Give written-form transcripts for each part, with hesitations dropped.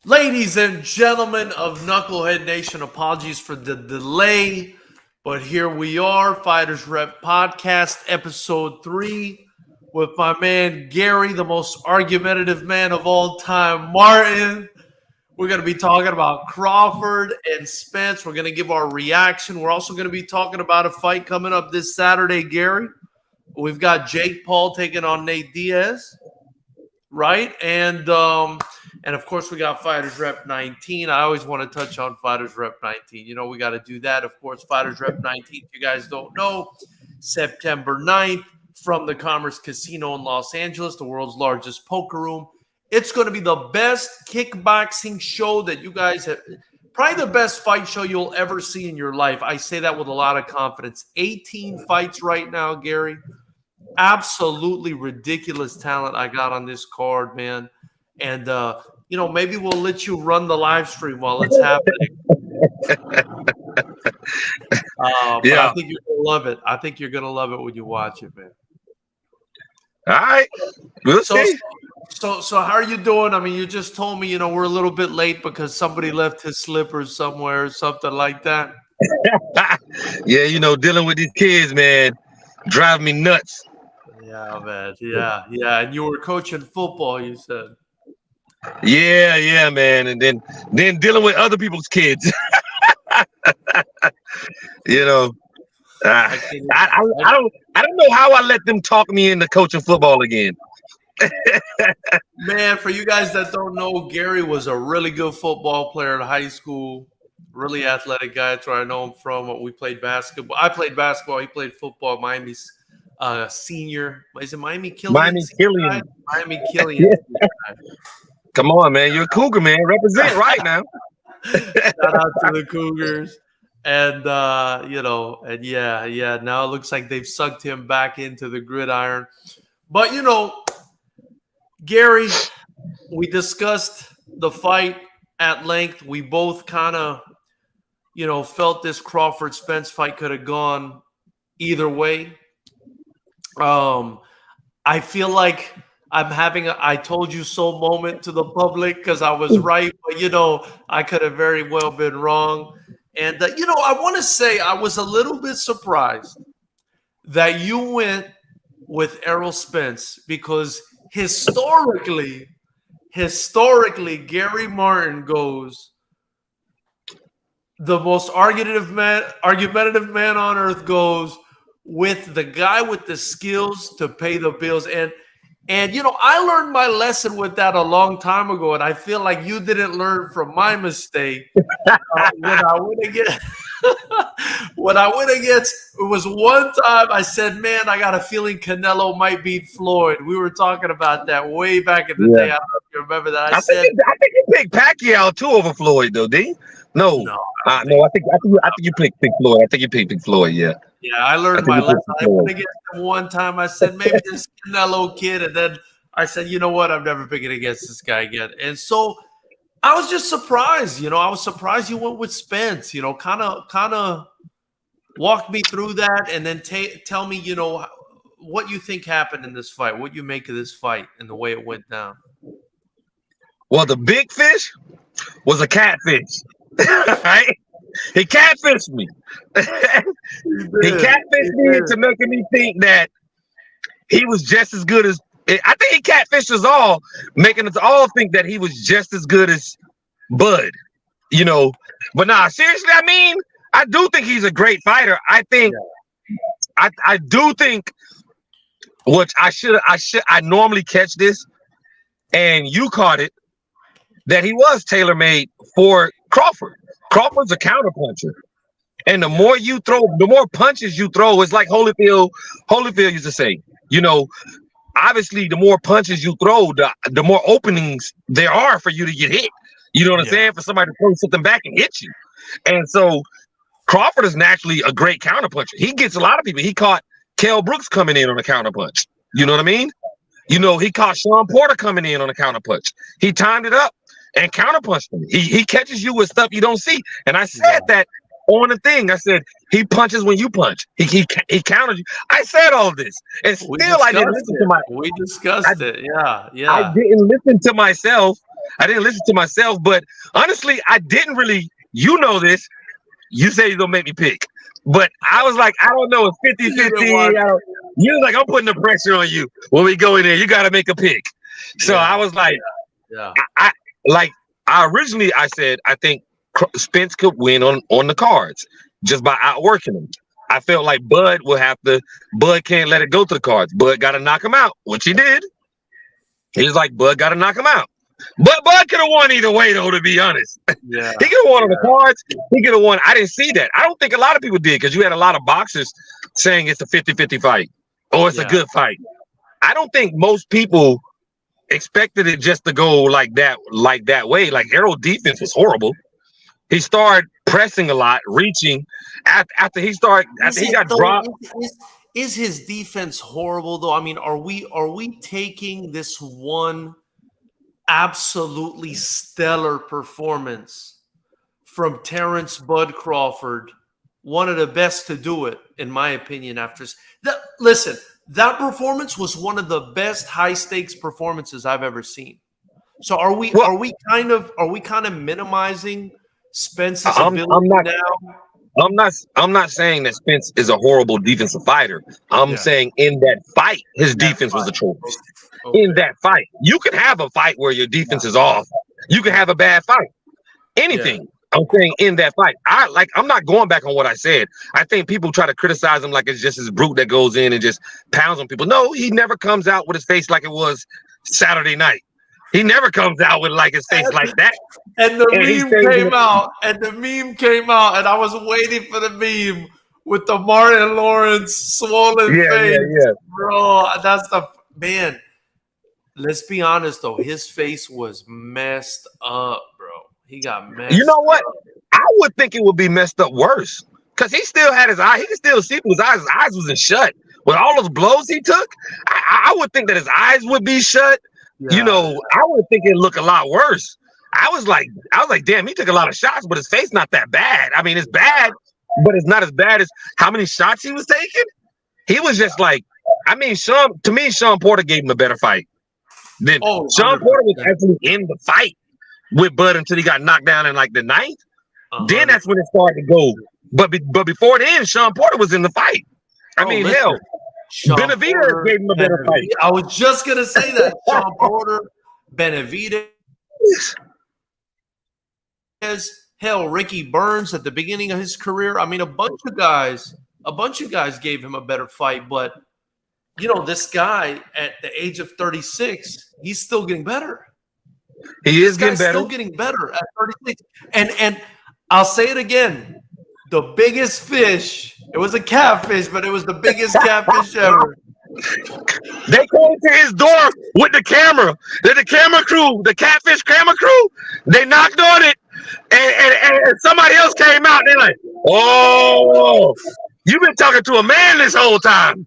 Ladies and gentlemen of Knucklehead Nation, apologies for the delay, but here we are, Fighters Rep Podcast, Episode 3, with my man Gary, the most argumentative man of all time, Martin. We're going to be talking about Crawford and Spence. We're going to give our reaction. We're also going to be talking about a fight coming up this Saturday, Gary. We've got Jake Paul taking on Nate Diaz, right? And of course, we got Fighters Rep 19. I always want to touch on Fighters Rep 19. You know, we got to do that. Of course, Fighters Rep 19, if you guys don't know, September 9th from the Commerce Casino in Los Angeles, the world's largest poker room. It's going to be the best kickboxing show that you guys have. Probably the best fight show you'll ever see in your life. I say that with a lot of confidence. 18 fights right now, Gary. Absolutely ridiculous talent I got on this card, man. And, you know, maybe we'll let you run the live stream while it's happening. But I think you're going to love it. I think you're going to love it when you watch it, man. All right. We'll see. So how are you doing? I mean, you just told me, you know, we're a little bit late because somebody left his slippers somewhere or something like that. Yeah, you know, dealing with these kids, man, drive me nuts. Yeah, man. Yeah. And you were coaching football, you said. Yeah, man. And then dealing with other people's kids. You know, I don't know how I let them talk me into coaching football again. Man, for you guys that don't know, Gary was a really good football player in high school. Really athletic guy. That's where I know him from. We played basketball. I played basketball. He played football. Miami's senior. Is it Miami Killian? Miami Killian. Yeah. Come on, man. You're a Cougar, man. Represent right now. Shout out to the Cougars. And, now it looks like they've sucked him back into the gridiron. But, you know, Gary, we discussed the fight at length. We both kind of, you know, felt this Crawford-Spence fight could have gone either way. I feel like I'm having a I told you so moment to the public because I was right, but, you know, I could have very well been wrong. And, you know, I want to say I was a little bit surprised that you went with Errol Spence because historically, Gary Martin goes, the most argumentative man on earth goes with the guy with the skills to pay the bills. And you know, I learned my lesson with that a long time ago, and I feel like you didn't learn from my mistake. When I went against, it was one time I said, man, I got a feeling Canelo might beat Floyd. We were talking about that way back in the day. I don't know if you remember that. I think you picked Pacquiao too over Floyd, though, D? No, I think you picked Floyd. I think you picked Floyd, yeah. Yeah, I learned my lesson. I went against him one time. I said, maybe this Canelo kid. And then I said, you know what? I'm never picking against this guy again. And so I was just surprised. You know, I was surprised you went with Spence. You know, kind of walk me through that and then tell me, you know, what you think happened in this fight, what you make of this fight and the way it went down. Well, the big fish was a catfish, right? He catfished me. He catfished me into making me think that he was just as good as I think he catfished us all, making us all think that he was just as good as Bud, you know. But nah, seriously, I mean, I do think he's a great fighter. I think I do think, which I normally catch this, and you caught it, that he was tailor-made for Crawford. Crawford's a counterpuncher. And the more you throw, the more punches you throw, it's like Holyfield used to say, you know, obviously the more punches you throw, the more openings there are for you to get hit. You know what I'm saying? For somebody to throw something back and hit you. And so Crawford is naturally a great counterpuncher. He gets a lot of people. He caught Kell Brooks coming in on a counterpunch. You know what I mean? You know, he caught Sean Porter coming in on a counterpunch. He timed it up and counterpunched him. He catches you with stuff you don't see. And I said that on the thing. I said, he punches when you punch. He countered you. I said all this. And still I didn't listen to We discussed it. Yeah. I didn't listen to myself I didn't listen to myself, but honestly, I didn't really. You know this. You say you're gonna make me pick, but I was like, I don't know. It's 50-50. You was like, I'm putting the pressure on you when we go in there. You got to make a pick. So I was like, I originally said I think Spence could win on the cards just by outworking him. I felt like Bud can't let it go to the cards. Bud got to knock him out, which he did. He was like, Bud got to knock him out. But Bud could have won either way, though, to be honest. Yeah. He could have won on the cards. He could have won. I didn't see that. I don't think a lot of people did because you had a lot of boxers saying it's a 50-50 fight or it's a good fight. I don't think most people expected it just to go like that way. Like, Errol's defense was horrible. He started pressing a lot, reaching after he got dropped. Is his defense horrible though? I mean, are we taking this one absolutely stellar performance from Terrence Bud Crawford, one of the best to do it, in my opinion? Listen, that performance was one of the best high stakes performances I've ever seen. So are we kind of minimizing Spence's ability now? I'm not saying that Spence is a horrible defensive fighter. I'm saying in that fight, his defense was atrocious. Okay. In that fight, you can have a fight where your defense is off. You can have a bad fight. Anything. Yeah. I'm saying in that fight, I'm not going back on what I said. I think people try to criticize him like it's just his brute that goes in and just pounds on people. No, he never comes out with his face like it was Saturday night. He never comes out with like his face like that. And the meme came out, and I was waiting for the meme with the Martin Lawrence swollen face. Yeah. Bro, that's the man. Let's be honest though, his face was messed up, bro. He got messed. You know what? I would think it would be messed up worse because he still had his eye. He could still see his eyes. His eyes wasn't shut with all those blows he took. I would think that his eyes would be shut. Yeah. You know, I would think it'd look a lot worse. I was like, damn, he took a lot of shots, but his face not that bad. I mean, it's bad, but it's not as bad as how many shots he was taking. He was just like, I mean, Sean Porter gave him a better fight. Then Sean Porter was actually in the fight with Bud until he got knocked down in like the ninth. Then that's when it started to go. But before then, Sean Porter was in the fight. I mean, hell. Benavidez gave him a better fight. I was just gonna say that. Sean Porter, Benavidez, hell, Ricky Burns at the beginning of his career. I mean, a bunch of guys gave him a better fight. But you know, this guy at the age of 36, he's still getting better. He is getting better. Still getting better at 36. And I'll say it again. The biggest fish, it was a catfish, but it was the biggest catfish ever. They came to his door with the camera. The camera crew, the catfish camera crew, they knocked on it, and somebody else came out. They're like, oh, you've been talking to a man this whole time.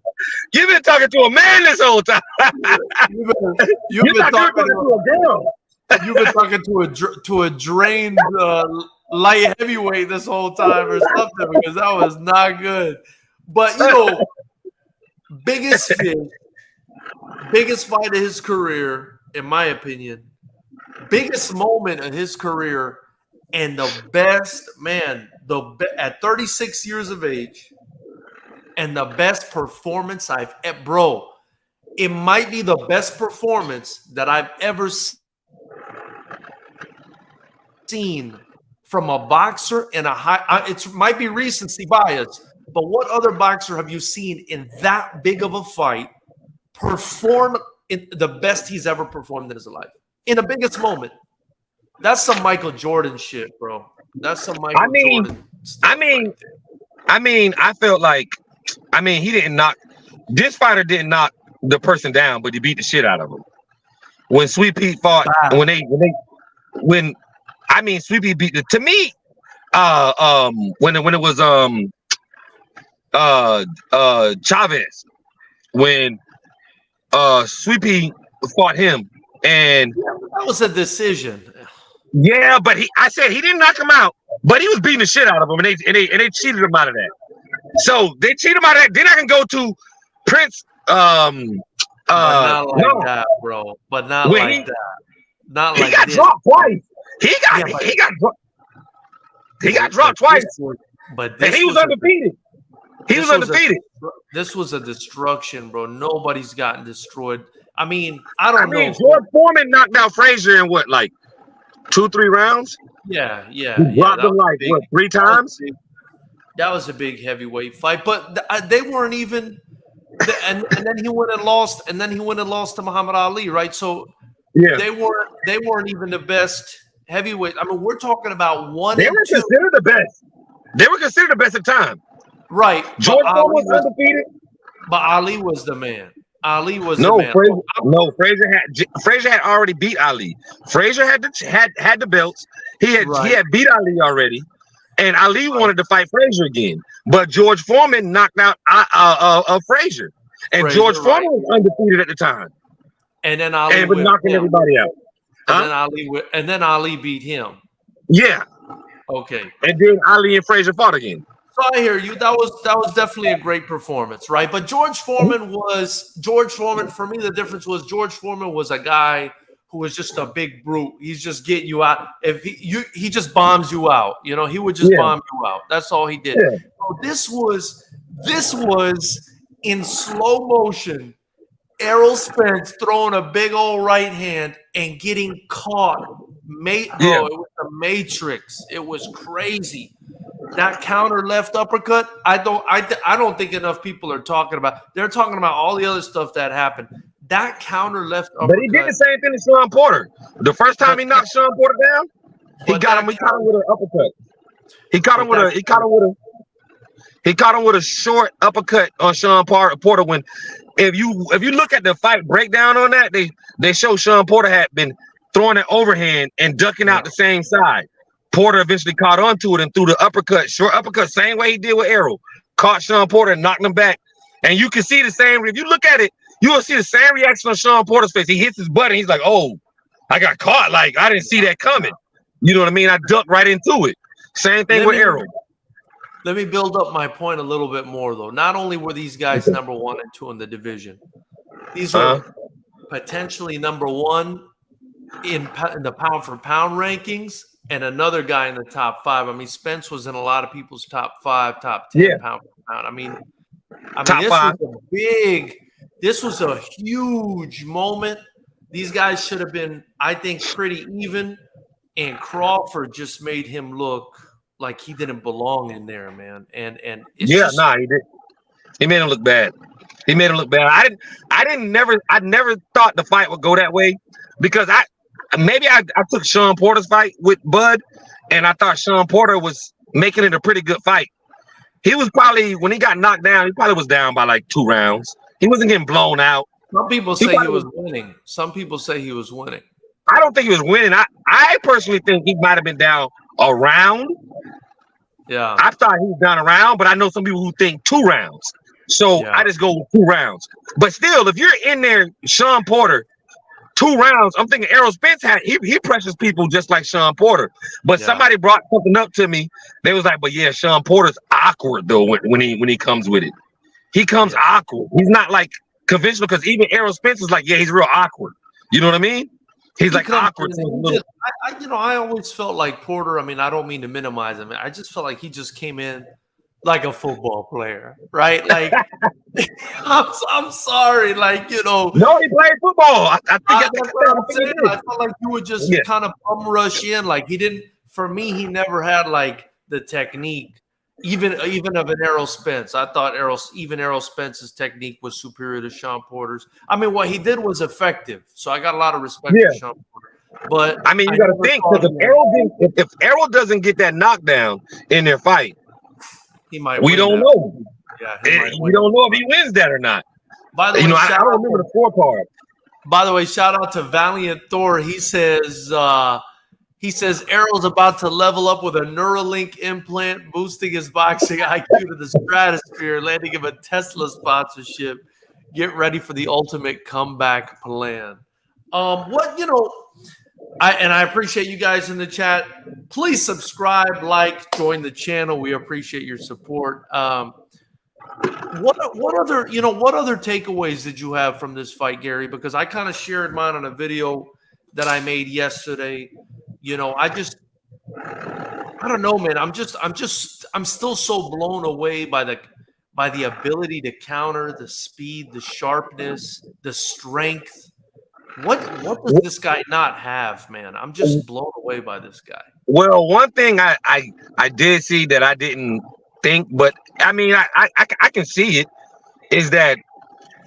You've been talking to a man this whole time. You've been talking to a girl. You've been talking to a drained light heavyweight this whole time or something, because that was not good. But you know, biggest fight of his career, in my opinion, biggest moment of his career, and the best man, at 36 years of age, and the best performance bro. It might be the best performance that I've ever seen from a boxer in a high. It might be recency bias, but what other boxer have you seen in that big of a fight perform in the best he's ever performed in his life in the biggest moment? That's some Michael Jordan shit, bro. That's some Michael Jordan stuff. I felt like, he didn't knock. This fighter didn't knock the person down, but he beat the shit out of him. When Sweet Pete fought, when Sweet Pete beat to me, when it was Chavez, when Sweet Pete fought him, and that was a decision. Yeah, but I said he didn't knock him out, but he was beating the shit out of him, and they cheated him out of that. So they cheated him out of that. Then I can go to Prince. But not like that, bro. But not like that. Not He like got this. dropped twice. He got dropped twice. But and he was undefeated. This was a destruction, bro. Nobody's gotten destroyed. I mean, I don't know. George Foreman knocked out Frazier in what, like 2-3 rounds? Yeah. He dropped him like what, 3 times? That was a big heavyweight fight, but they weren't even. And then he went and lost. And then he went and lost to Muhammad Ali, right? So they weren't even the best heavyweight. I mean, we're talking about one. They were considered the best. They were considered the best at the time. Right. George Foreman was undefeated. But Ali was the man. Ali was the man. Frazier had already beat Ali. Frazier had the belts. He had beat Ali already, and Ali wanted to fight Frazier again. But George Foreman knocked out Frazier, and George Foreman was undefeated at the time. And then Ali was knocking everybody out. And then Ali beat him. Yeah. Okay. And then Ali and Frazier fought again. So I hear you. That was definitely a great performance, right? But George Foreman. For me, the difference was George Foreman was a guy who was just a big brute. He's just getting you out. If he just bombs you out, he would just bomb you out. That's all he did. Yeah. So this was in slow motion. Errol Spence throwing a big old right hand and getting caught. It was a matrix. It was crazy. That counter left uppercut, I don't think enough people are talking about. They're talking about all the other stuff that happened. That counter left uppercut. But he did the same thing to Sean Porter. The first time he knocked Sean Porter down, he caught him with an uppercut. He caught him with a short uppercut on Sean Porter. When if you look at the fight breakdown on that, they show Sean Porter had been throwing an overhand and ducking out the same side. Porter eventually caught onto it and threw the uppercut, short uppercut, same way he did with Errol. Caught Sean Porter and knocked him back. And you can see the same. If you look at it, you will see the same reaction on Sean Porter's face. He hits his butt and he's like, "Oh, I got caught. Like, I didn't see that coming." You know what I mean? I ducked right into it. Same thing with Errol. Let me build up my point a little bit more, though. Not only were these guys number 1 and 2 in the division, these are potentially number 1 in the pound for pound rankings. And another guy in the top 5. I mean, Spence was in a lot of people's top 5, top 10 pound for pound. I mean, this was a huge moment. These guys should have been, I think, pretty even. And Crawford just made him look like he didn't belong in there, man. And he did. He made him look bad. I never thought the fight would go that way because I took Sean Porter's fight with Bud, and I thought Sean Porter was making it a pretty good fight. He was probably, when he got knocked down, he probably was down by like 2 rounds. He wasn't getting blown out. Some people say he was winning. Some people say he was winning. I don't think he was winning. I personally think he might have been down a round. Yeah. I thought he was down a round, but I know some people who think 2 rounds. So I just go with 2 rounds. But still, if you're in there, Sean Porter, 2 rounds, I'm thinking Errol Spence he pressures people just like Sean Porter. But somebody brought something up to me. They was like, but yeah, Sean Porter's awkward though when he comes with it. He comes awkward. He's not like conventional because even Errol Spence is like, yeah, he's real awkward. You know what I mean? He's like awkward. I always felt like Porter. I mean, I don't mean to minimize him. I just felt like he just came in like a football player, right? Like, I'm sorry, like, No, he played football. I felt like you would just kind of bum rush in. Like, he didn't. For me, he never had like the technique, even of an Errol Spence. I thought Errol Spence's technique was superior to Sean Porter's. I mean, what he did was effective, so I got a lot of respect for Sean Porter. But I mean, you got to think because if Errol doesn't get that knockdown in their fight, he might. We don't know. Yeah, we don't know if he wins that or not. By the way, I don't remember the scorecard. By the way, shout out to Valiant Thor. He says Errol's about to level up with a Neuralink implant, boosting his boxing IQ to the stratosphere, landing him a Tesla sponsorship. Get ready for the ultimate comeback plan. I appreciate you guys in the chat. Please subscribe, like, join the channel. We appreciate your support. What other takeaways did you have from this fight, Gary? Because I kind of shared mine on a video that I made yesterday. I don't know, man. I'm still so blown away by the ability to counter, the speed, the sharpness, the strength. What does this guy not have, man? I'm just blown away by this guy. Well, one thing I did see that I didn't think, but I mean I can see it, is that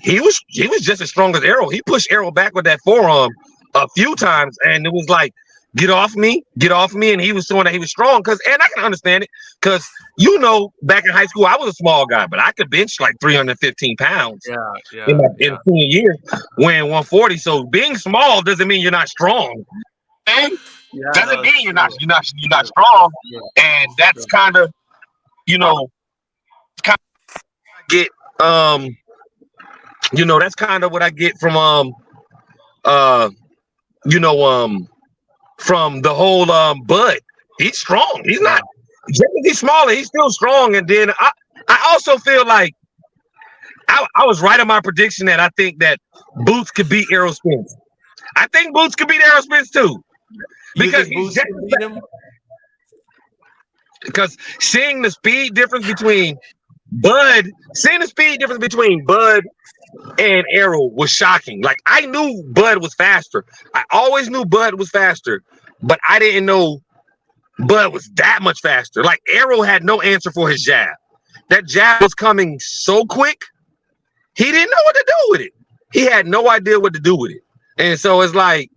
he was just as strong as Errol. He pushed Errol back with that forearm a few times, and it was like, get off me, and he was showing that he was strong. And I can understand it, because back in high school I was a small guy, but I could bench like 315 pounds. In senior year, weighing 140. So being small doesn't mean you're not strong. And doesn't mean you're not strong. And that's kind of get that's kind of what I get from from the whole Bud. He's strong. He's not just because he's smaller, he's still strong. And then I also feel like I was right in my prediction that I think that Boots could beat Errol Spence. I think Boots could beat Errol Spence too. Because he's just beat him. Because seeing the speed difference between Bud and Errol was shocking. Like, I knew Bud was faster. I always knew Bud was faster, but I didn't know Bud was that much faster. Like, Errol had no answer for his jab. That jab was coming so quick, he didn't know what to do with it. He had no idea what to do with it. And so it's like,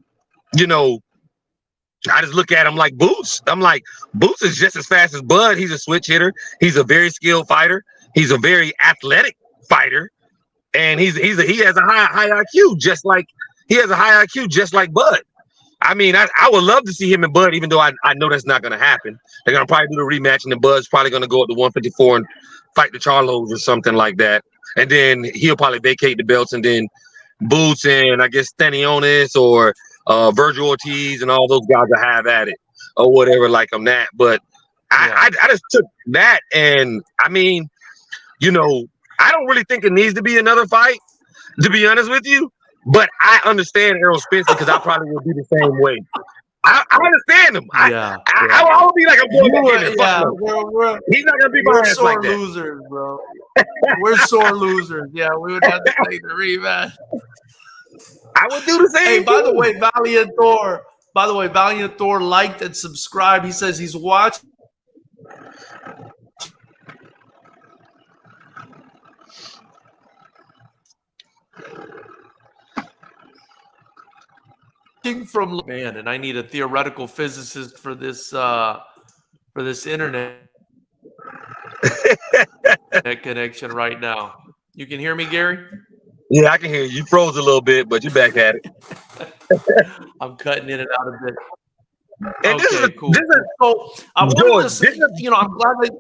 I just look at him like Boots. I'm like, Boots is just as fast as Bud. He's a switch hitter. He's a very skilled fighter. He's a very athletic fighter. And he has a high IQ, just like Bud. I mean, I would love to see him and Bud, even though I know that's not going to happen. They're going to probably do the rematch, and then Bud's probably going to go up to 154 and fight the Charlos or something like that. And then he'll probably vacate the belts, and then Boots and I guess Stanionis or Virgil Ortiz and all those guys will have at it or whatever, like I'm that. But I just took that, and I mean, I don't really think it needs to be another fight, to be honest with you. But I understand Errol Spence, because I probably would be the same way. I understand him. I will be like, I'm going back in there. He's not gonna be my ass like that. We're sore losers, bro. We're sore losers. Yeah, we would have to take the rematch. I would do the same. Hey, by the way, Valiant Thor liked and subscribed. He says he's watching from man, and I need a theoretical physicist for this internet connection right now. You can hear me, Gary? Yeah, I can hear you. You froze a little bit, but you're back at it. I'm cutting in and out a bit. And okay, cool. So I'm glad that.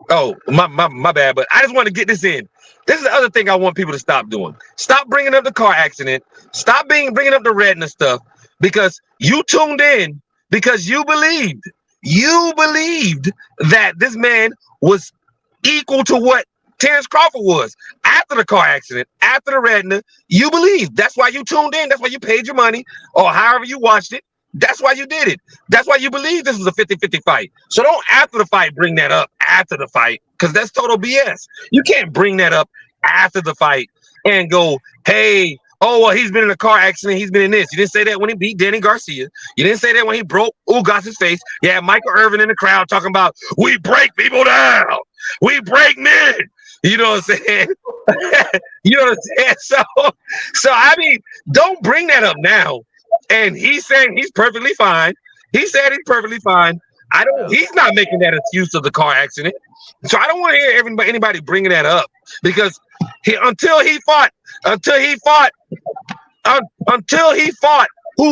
Oh, my bad, but I just want to get this in. This is the other thing I want people to stop doing. Stop bringing up the car accident. Stop bringing up the retina stuff, because you tuned in because you believed that this man was equal to what Terrence Crawford was after the car accident, after the retina. You believed. That's why you tuned in. That's why you paid your money, or however you watched it. That's why you did it. That's why you believe this was a 50-50 fight. So don't after the fight bring that up after the fight, because that's total BS. You can't bring that up after the fight and go, hey, oh, well, he's been in a car accident. He's been in this. You didn't say that when he beat Danny Garcia. You didn't say that when he broke Ugas's face. You had Michael Irvin in the crowd talking about, we break people down. We break men. You know what I'm saying? You know what I'm saying? So I mean, don't bring that up now. And he's saying he's perfectly fine. He said he's perfectly fine. He's not making that excuse of the car accident. So I don't want to hear anybody bringing that up, because until he fought who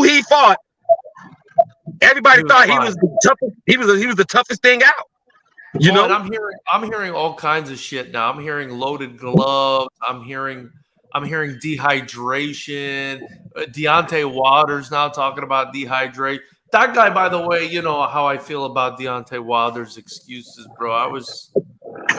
he fought, everybody thought he was the toughest. He was the toughest thing out. You know, and I'm hearing all kinds of shit now. I'm hearing loaded gloves. I'm hearing dehydration. Deontay Wilder's now talking about dehydration. That guy, by the way, you know how I feel about Deontay Wilder's excuses, bro.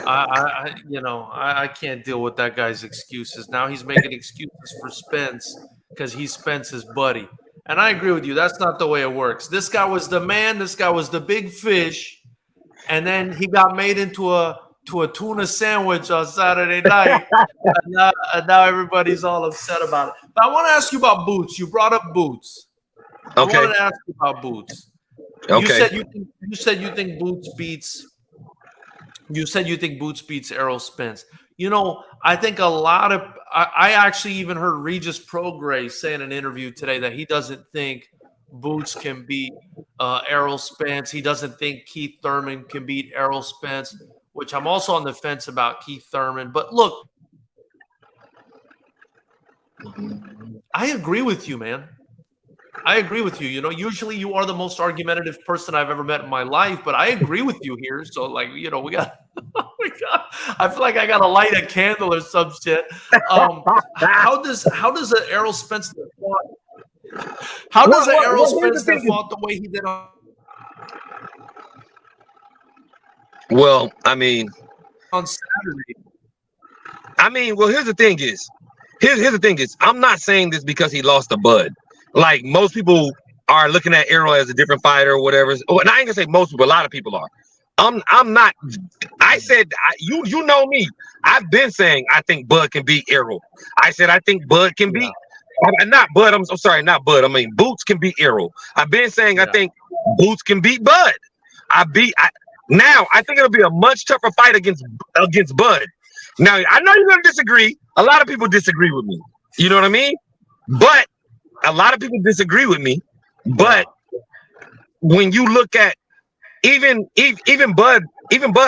I can't deal with that guy's excuses. Now he's making excuses for Spence because he's Spence's buddy. And I agree with you. That's not the way it works. This guy was the man. This guy was the big fish. And then he got made into a tuna sandwich on Saturday night. And now everybody's all upset about it. But I want to ask you about Boots. You brought up Boots. Okay. I wanted to ask you about Boots. Okay. You said you think Boots beats. You said you think Boots beats Errol Spence. You know, I think a lot of I actually even heard Regis Prograis say in an interview today that he doesn't think Boots can beat Errol Spence. He doesn't think Keith Thurman can beat Errol Spence, which I'm also on the fence about Keith Thurman. But look, I agree with you, man. I agree with you. You know, usually you are the most argumentative person I've ever met in my life, but I agree with you here. So, like, you know, we got. I feel like I got to light a candle or some shit. How does an Errol Spence fought? How does an Errol Spence fought the way he did on? Well, I mean, On Saturday. well, here's the thing is, I'm not saying this because he lost to Bud. Like most people are looking at Errol as a different fighter or whatever. And I ain't gonna say most people, a lot of people are. I'm not. I said you know me. I've been saying I think Bud can beat Errol. I said I think Bud can beat. Not Bud. I'm sorry, not Bud. I mean Boots can beat Errol. I've been saying I think Boots can beat Bud. Now I think it'll be a much tougher fight against Bud. Now I know you're gonna disagree. A lot of people disagree with me. You know what I mean? But a lot of people disagree with me. But when you look at even Bud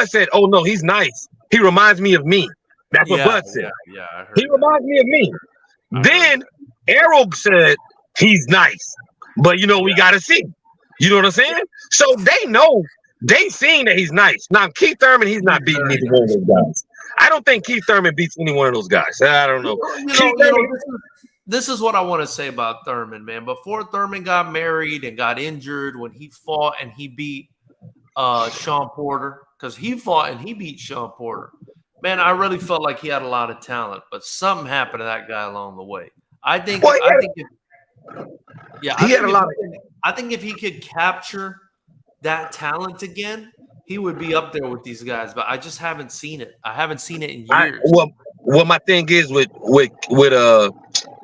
said, "Oh no, he's nice. He reminds me of me." That's what Bud said. Yeah, I heard he reminds me of me. Then Errol said he's nice, but you know we gotta see. You know what I'm saying? So they know they seen that he's nice. Now Keith Thurman, he's not beating either one of those guys. I don't think Keith Thurman beats any one of those guys. I don't know. This is what I want to say about Thurman, man. Before Thurman got married and got injured, when he fought and he beat Sean Porter, because he fought and he beat Sean Porter. Man, I really felt like he had a lot of talent, but something happened to that guy along the way. I think if he could capture that talent again, he would be up there with these guys. But I just haven't seen it. I haven't seen it in years. Well, my thing is with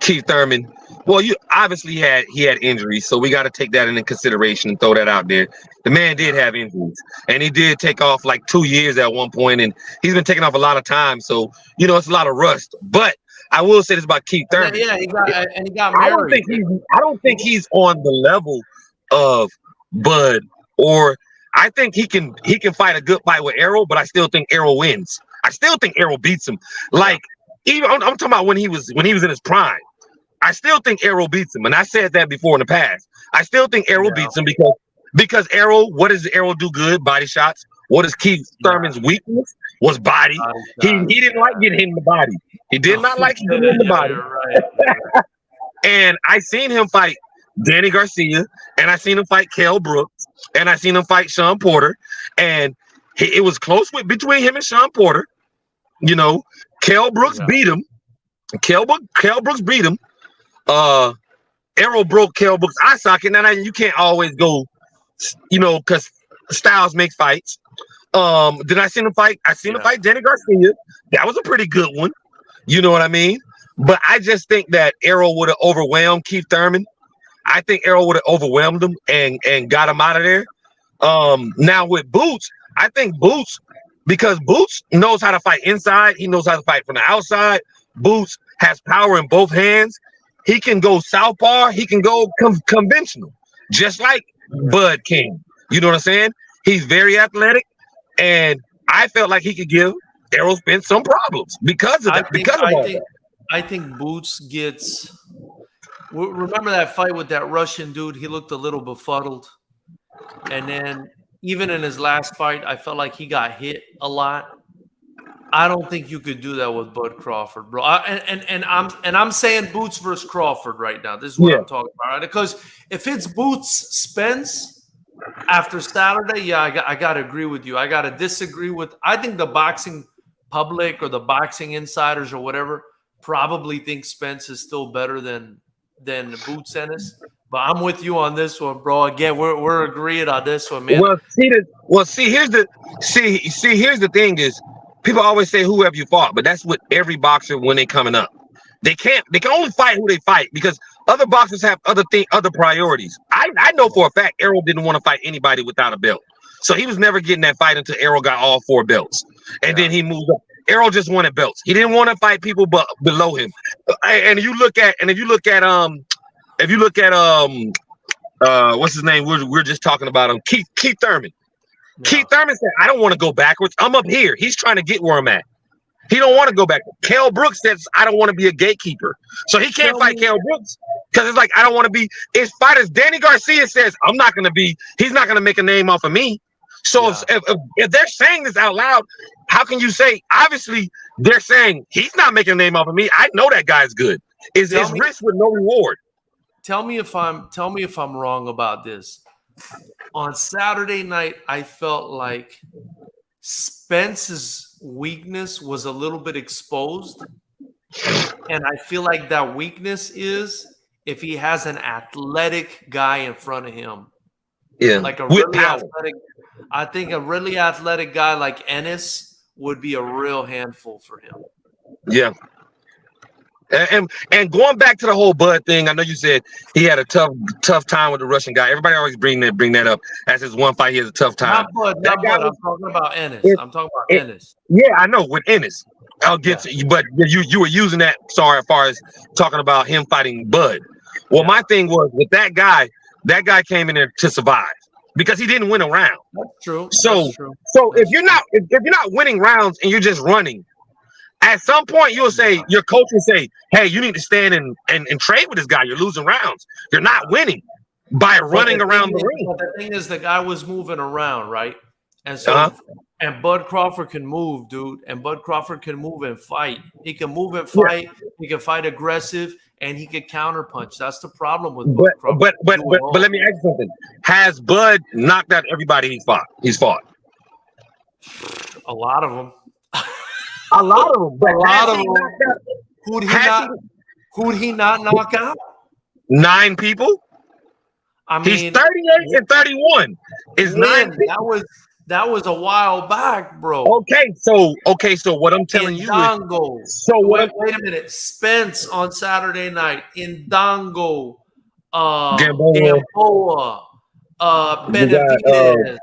Keith Thurman. Well, you obviously he had injuries, so we got to take that into consideration and throw that out there. The man did have injuries, and he did take off like 2 years at one point, and he's been taking off a lot of time. So you know it's a lot of rust. But I will say this about Keith Thurman. Yeah, he got married. I don't think he's on the level of Bud, or I think he can fight a good fight with Errol, but I still think Errol wins. I still think Errol beats him. Like even I'm talking about when he was in his prime. I still think Errol beats him, and I said that before in the past. I still think Errol beats him because Errol. What does Errol do good? Body shots. What is Keith Thurman's weakness? Was body. He didn't like getting hit in the body. He did not like getting hit in the body. Right. And I seen him fight Danny Garcia, and I seen him fight Kell Brooks, and I seen him fight Sean Porter, and it was close between him and Sean Porter. You know, Kell Brooks beat him. Kell Brooks beat him. Errol broke Kell Brooks' eye socket. Now you can't always go, you know, because styles make fights. Did I see him fight? I seen him fight Danny Garcia. That was a pretty good one. You know what I mean? But I just think that Errol would have overwhelmed Keith Thurman. I think Errol would have overwhelmed him and got him out of there. Now with Boots, I think Boots, because Boots knows how to fight inside. He knows how to fight from the outside. Boots has power in both hands. He can go southpaw. He can go conventional, just like Bud can. You know what I'm saying? He's very athletic, and I felt like he could give Errol Spence some problems because of that. I think Boots gets. Remember that fight with that Russian dude? He looked a little befuddled, and then even in his last fight, I felt like he got hit a lot. I don't think you could do that with Bud Crawford, bro. And I'm saying Boots versus Crawford right now. This is what I'm talking about, right? Because if it's Boots Spence after Saturday, I got to agree with you. I got to disagree with. I think the boxing public or the boxing insiders or whatever probably think Spence is still better than Boots Ennis. But I'm with you on this one, bro. Again, we're agreeing on this one, man. Here's the thing is people always say who have you fought, but that's what every boxer when they coming up. They can only fight who they fight because other boxers have other priorities. I know for a fact Errol didn't want to fight anybody without a belt. So he was never getting that fight until Errol got all 4 belts. And then he moved up. Errol just wanted belts. He didn't want to fight people but below him. And if you look at what's his name? We're just talking about him. Keith Thurman. Yeah. Keith Thurman said, I don't want to go backwards. I'm up here. He's trying to get where I'm at. He don't want to go back. Kell Brooks says, I don't want to be a gatekeeper. So he can't fight Kell Brooks because it's like, I don't want to be. It's fighters. Danny Garcia says, he's not going to make a name off of me. So if they're saying this out loud, how can you say, obviously they're saying he's not making a name off of me. I know that guy's good. Is his risk with no reward. Tell me if I'm wrong about this. On Saturday night, I felt like Spence's weakness was a little bit exposed. And I feel like that weakness is if he has an athletic guy in front of him. Yeah. Like a really athletic. I think a really athletic guy like Ennis would be a real handful for him. Yeah. And going back to the whole Bud thing, I know you said he had a tough time with the Russian guy. Everybody always bring that up as his one fight. He has a tough time. Not Bud. I'm talking about Ennis. Ennis. Yeah, I know with Ennis. I'll get to you, but you were using that. Sorry, as far as talking about him fighting Bud. Well, my thing was with that guy came in there to survive because he didn't win a round. That's true. So if you're not winning rounds and you're just running. At some point, you'll say, your coach will say, hey, you need to stand and trade with this guy. You're losing rounds. You're not winning by running around the ring. The thing is, the guy was moving around, right? And so, and Bud Crawford can move, dude. And Bud Crawford can move and fight. He can move and fight. Yeah. He can fight aggressive, and he can counterpunch. That's the problem with Bud Crawford. But let me ask you something. Has Bud knocked out everybody he's fought? A lot of them. A lot of them. But Who'd he not knock out? 9 people. I mean, he's 38 and 31. Is 9 people. That was a while back, bro. Okay, so what I'm telling you is, wait a minute. Spence on Saturday night, Indongo, Gamboa, Benavidez,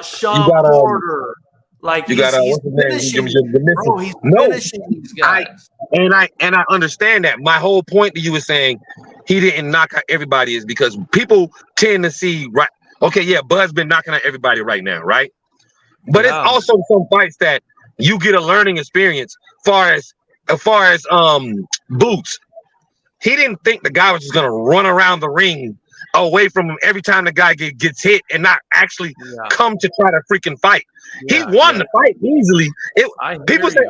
Sean Porter. Like he's finishing these guys. I understand that. My whole point to you is saying he didn't knock out everybody is because people tend to see right. Okay, yeah, Bud's been knocking out everybody right now, right? But it's also some fights that you get a learning experience. As far as Boots, he didn't think the guy was just gonna run around the ring away from him every time the guy gets hit and not actually come to try to freaking fight. He won the fight easily. People say,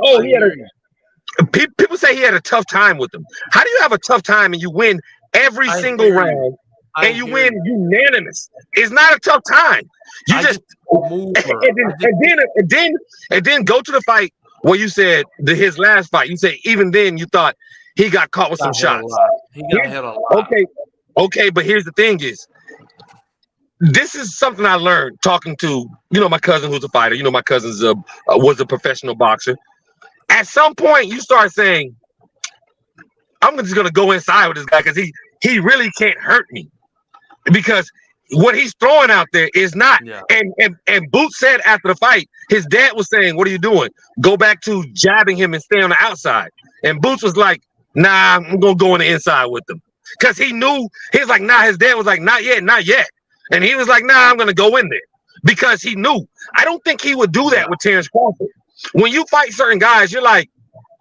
people say he had a tough time with them. How do you have a tough time and you win every single round and you win unanimous? It's not a tough time. You just and then go to the fight where you said his last fight. You say even then you thought he got caught with some shots. He got hit a lot. Okay, but here's the thing is, this is something I learned talking to, my cousin who's a fighter. My cousin was a professional boxer. At some point, you start saying, I'm just going to go inside with this guy because he really can't hurt me. Because what he's throwing out there is not. Yeah. And Boots said after the fight, his dad was saying, what are you doing? Go back to jabbing him and stay on the outside. And Boots was like, nah, I'm going to go on the inside with him. Because he knew, he was like, nah, his dad was like, not yet. And he was like, nah, I'm going to go in there. Because he knew. I don't think he would do that with Terrence Crawford. When you fight certain guys, you're like,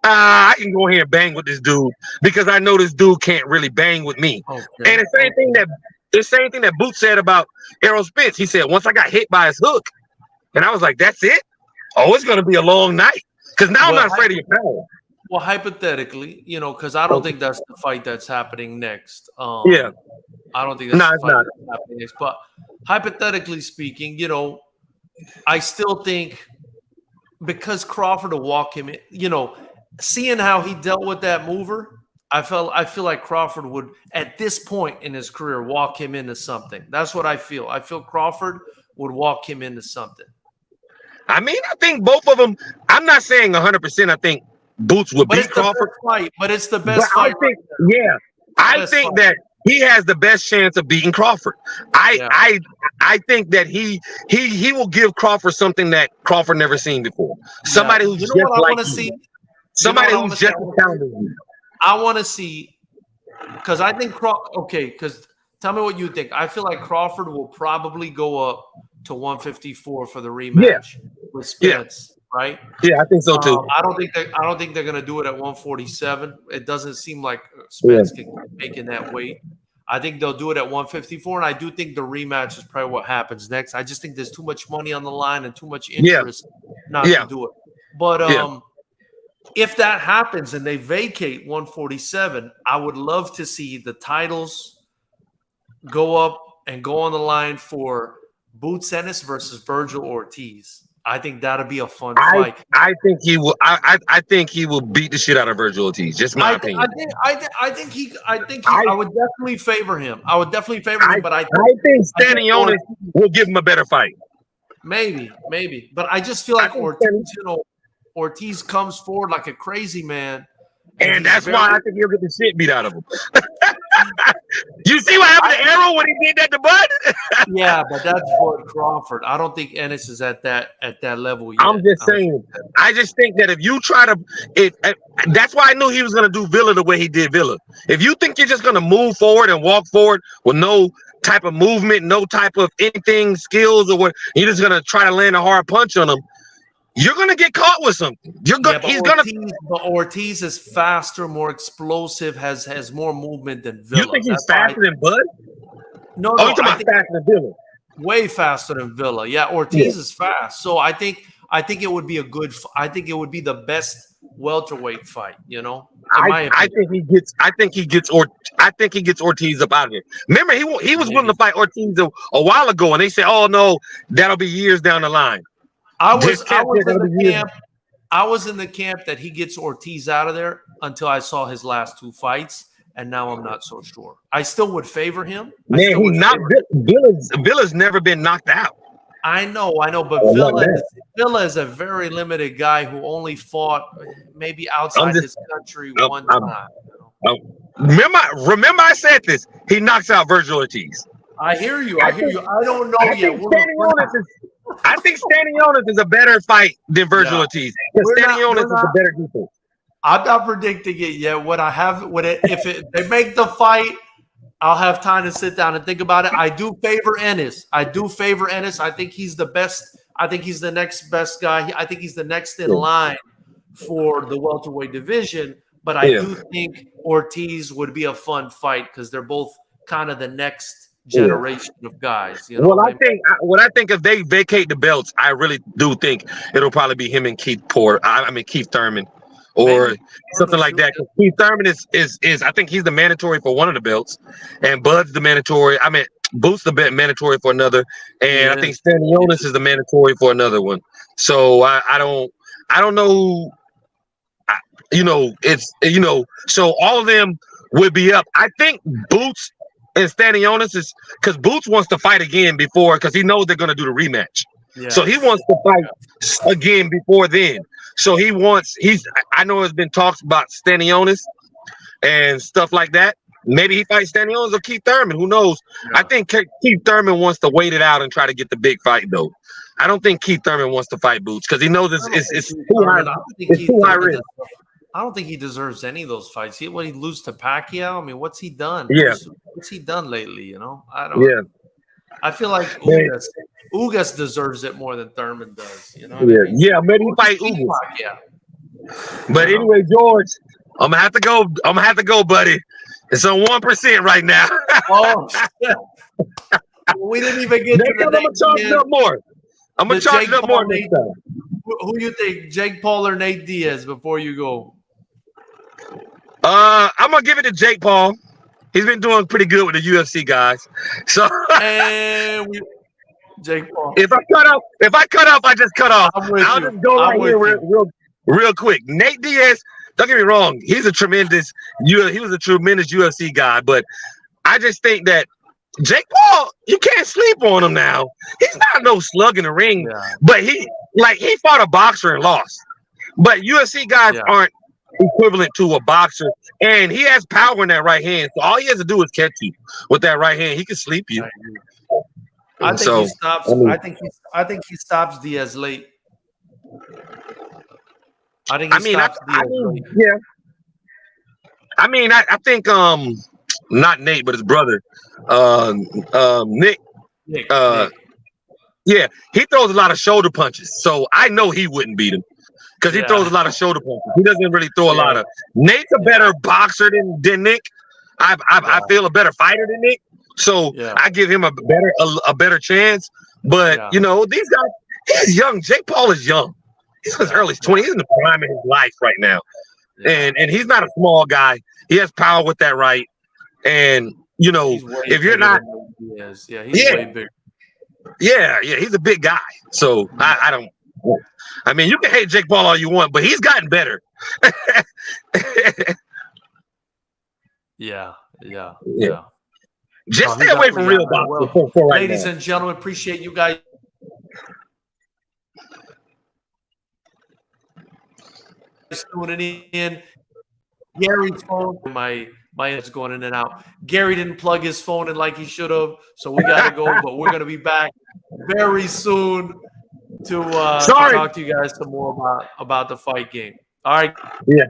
I can go here and bang with this dude because I know this dude can't really bang with me. Okay. And the same thing that Boots said about Errol Spence. He said, once I got hit by his hook, and I was like, that's it? Oh, it's going to be a long night. Because now I'm not afraid of your power. Well, hypothetically, because I don't think that's the fight that's happening next. I don't think that's the fight that's happening next. But hypothetically speaking, I still think because Crawford will walk him in, seeing how he dealt with that mover, I feel like Crawford would, at this point in his career, walk him into something. That's what I feel. I feel Crawford would walk him into something. I mean, I think both of them. I'm not saying 100%. I think Boots would beat Crawford. But it's the best But fight. I think that he has the best chance of beating Crawford. I think that he will give Crawford something that Crawford never seen before. Somebody who's just like you. Somebody who's just as talented as you. I want to see, because I think because tell me what you think. I feel like Crawford will probably go up to 154 for the rematch with Spence, right? Yeah, I think so too. I don't think they're gonna do it at 147. It doesn't seem like Spence can make in that weight. I think they'll do it at 154, and I do think the rematch is probably what happens next. I just think there's too much money on the line and too much interest not to do it. But if that happens and they vacate 147, I would love to see the titles go up and go on the line for Boots Ennis versus Virgil Ortiz. I think that'll be a fun fight. I think he will. I think he will beat the shit out of Virgil Ortiz. Just my opinion. I would definitely favor him. I would definitely favor him. But I think Stanionis will give him a better fight. Maybe. But I just feel like Ortiz comes forward like a crazy man. And that's why I think he'll get the shit beat out of him. You see what happened to Arrow when he did that to Bud? Yeah, but that's Bud Crawford. I don't think Ennis is at that level yet. I'm just saying. I just think that if you try to, that's why I knew he was going to do Villa the way he did Villa. If you think you're just going to move forward and walk forward with no type of movement, no type of anything, skills, or what, you're just going to try to land a hard punch on him, you're gonna get caught with something. But Ortiz is faster, more explosive, has more movement than Villa. You think he's faster than Bud? No, you're talking about faster than Villa. Way faster than Villa. Yeah, Ortiz is fast. So I think it would be I think it would be the best welterweight fight. You know, I think he gets Ortiz up out of here. Remember, he was willing to fight Ortiz a while ago, and they said, "Oh no, that'll be years down the line." I was in the camp that he gets Ortiz out of there until I saw his last two fights, and now I'm not so sure. I still would favor him. Man, Villa's never been knocked out. I know, but Villa is a very limited guy who only fought maybe outside his country one time. Remember I said this. He knocks out Virgil Ortiz. I hear you. I don't know yet. I think Stanionis is a better fight than Virgil Ortiz. Stanionis is a better defense. I'm not predicting it yet. If they make the fight, I'll have time to sit down and think about it. I do favor Ennis. I think he's the best. I think he's the next best guy. I think he's the next in line for the welterweight division. But I do think Ortiz would be a fun fight because they're both kind of the next generation of guys. You know I think if they vacate the belts, I really do think it'll probably be him and Keith Thurman or something like that. Keith Thurman is I think he's the mandatory for one of the belts, and Bud's the mandatory. I mean, Boots the mandatory for another, and I think Stanionis is the mandatory for another one. So I don't know. So all of them would be up. I think Boots and Stanionis is because Boots wants to fight again because he knows they're going to do the rematch. Yeah. So he wants to fight again before then. So I know there's been talks about Stanionis and stuff like that. Maybe he fights Stanionis or Keith Thurman. Who knows? Yeah. I think Keith Thurman wants to wait it out and try to get the big fight, though. I don't think Keith Thurman wants to fight Boots because he knows it's too high risk. I don't think he deserves any of those fights. He lose to Pacquiao? I mean, what's he done? Yeah. What's he done lately? You know, I don't. Yeah. I feel like Ugas deserves it more than Thurman does. You know. Yeah. I mean? Yeah. Maybe fight Ugas. Yeah. But anyway, George, I'm gonna have to go, buddy. It's on 1% right now. Oh shit. We didn't even get to the I'm gonna charge it up more. I'm gonna charge it up more next time. Who you think, Jake Paul or Nate Diaz? Before you go. I'm gonna give it to Jake Paul. He's been doing pretty good with the UFC guys. So Jake Paul. If I cut off, I just cut off. I'll just go right here real quick. Nate Diaz, don't get me wrong. He was a tremendous UFC guy, but I just think that Jake Paul, you can't sleep on him now. He's not no slug in the ring, but he fought a boxer and lost. But UFC guys aren't equivalent to a boxer, and he has power in that right hand. So all he has to do is catch you with that right hand. He can sleep you. I think he stops Diaz late. I think he stops Diaz late. Yeah. I think not Nate, but his brother, Nick. Nick. Yeah, he throws a lot of shoulder punches, so I know he wouldn't beat him because he throws a lot of shoulder punches. He doesn't really throw a lot of. Nate's a better boxer than Nick. I feel a better fighter than Nick, so I give him a better chance. But these guys, he's young. Jake Paul is young. He's in his early 20s. He's in the prime of his life right now, and he's not a small guy. He has power with that right, and if you're not, he's way bigger. Yeah, he's a big guy. So I don't. I mean, you can hate Jake Paul all you want, but he's gotten better. Yeah. Just stay away from real boxing. Ladies and gentlemen, appreciate you guys tuning in. Gary's phone, my is going in and out. Gary didn't plug his phone in like he should have, so we got to go. But we're going to be back very soon to talk to you guys some more about the fight game. All right. Yeah.